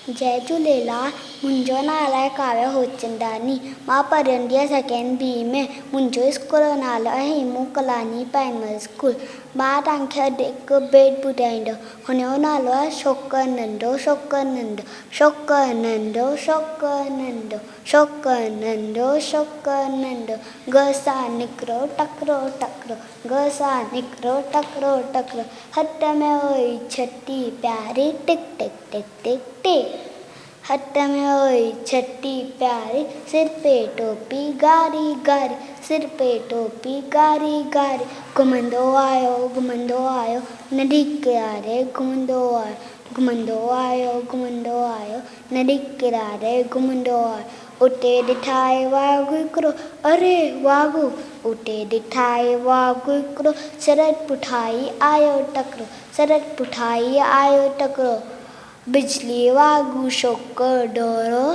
जय झूलेलाल। मुंहिंजो नालो आहे काव्या होचंदानी। मां पढ़ंदी आहियां सेकेंड बी में। मुंहिंजो स्कूल जो नालो आहे हेमू कलानी प्राइमरी स्कूल। मां तव्हांखे अॼु हिकु बेट ॿुधाईंदमि। हुनजो नालो आहे शौक़ु नंढो शौक़ु नंढो शौक़ु नंढो शौक़ु नंढो शौक़ु नंढो शौक़ु नंढो घ सां निकिरो टकिरो टकिरो घ सां निकिरो टकिरो टकिरो हथ में हुई छटी प्यारी टिक टिक टिक टिक टिक हथ में हुई छटी प्यारी सिर पे टोपी गारी गारी सिर पे टोपी गारी गारी घुमंदो आयो नदी किनारे घुमंदो आयो नदी किनारे घुमंदो आयो उते ॾिठाई वाघ हिकिड़ो अरे वाघ उते ॾिठाई वाघ हिकिड़ो सरत पुठाई आयो टकिरो बिजली वाघू शौक़ु डोरो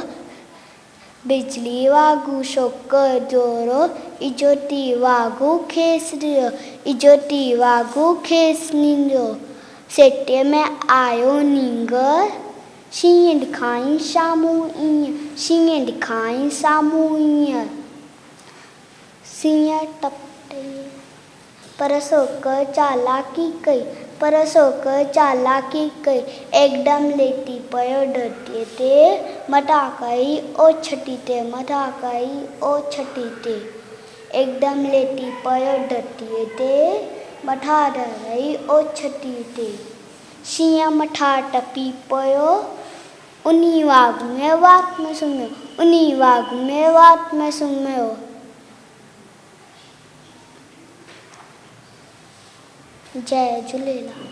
बिजली वाघू शौक़ु डोरो इजोती वाघू खेसि नींदो सेटे में आयो नींग शींहं ॾिखाई साम्हूं ईअं सीं टपटे पर शौक़ु चालाकी कई एकदम लेटी पियो धरतीअ ते मथां कई ओछटी ते एकदम लेटी पियो धरतीअ ते मथां धरई ओछटी ते शींहं मथां टपी पियो उन्ही वाघ में वात में सुम्हियो। जय झूलेलाल।